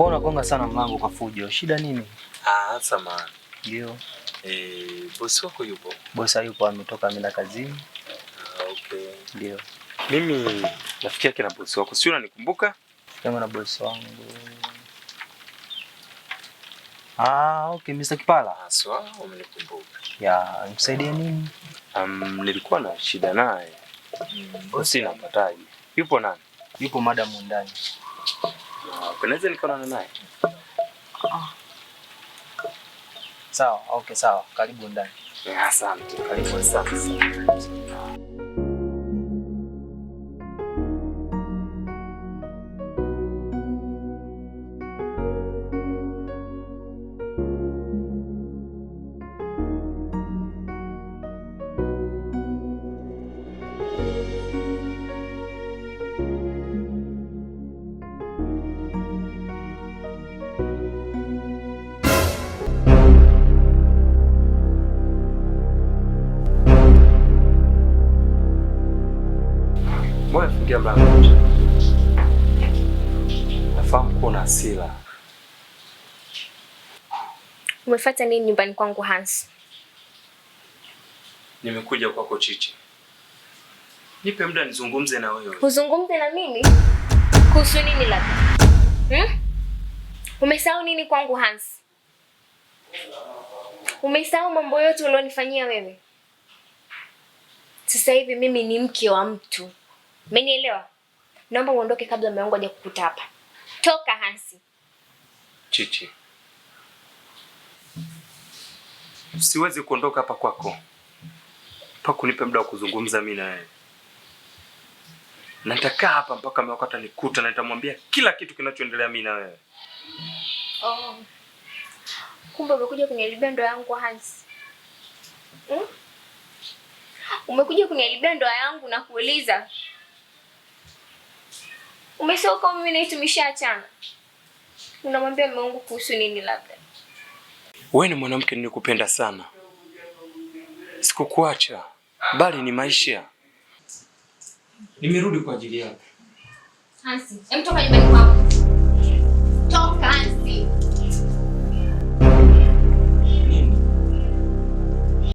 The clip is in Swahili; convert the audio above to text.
Mbona unagonga sana mlango kwa fujo? Shida nini? Samahani. Ndio. Bosi wako yupo? Bosi yupo, ametoka ameenda kazini. Okay. Ndio. Mimi nafikia kina bosi wako. Sio unanikumbuka? Kama na bosi wangu. Okay, Mr. Kipala. Sawa, umenikumbuka. Ya, nisaidie nini? Nilikuwa na shida naye. Bosi napataje? Yupo nani? Yupo madam ndani. Unaweza nikaonana naye? Sawa, okay, sawa. Karibu ndani. Asante. Karibu sana. Mbona fungia mlango? Nafahamu kuna hasira. Umefuata nini nyumbani kwangu Hans? Nimekuja kwako Chichi. Nipe muda nizungumze na wewe. Uzungumze na mimi? Kuhusu nini labda? Umesahau nini kwangu Hans? Umesahau mambo yote ulionifanyia wewe? Sasa hivi mimi ni mke wa mtu. Umenielewa? Naomba uondoke kabla mume wangu aje kukuta hapa. Toka Hansi. Chichi. Siwezi kuondoka hapa kwako. Mpaka unipe muda wa kuzungumza mimi na wewe. Na nitakaa hapa mpaka mume wako atanikuta na nitamwambia kila kitu kinachoendelea mimi na wewe. Kumbe umekuja kuniharibia ndoa yangu Hansi. Umekuja kuniharibia ndoa yangu na kuuliza. Umesahau kama mimi na yeye tumeshaachana. Unamwambia mume wangu kuhusu nini labda? Wewe ni mwanamke nilikupenda sana. Sikukuacha, bali ni maisha. Nimerudi kwa ajili yako. Hansi, toka nyumbani kwangu. Toka Hansi.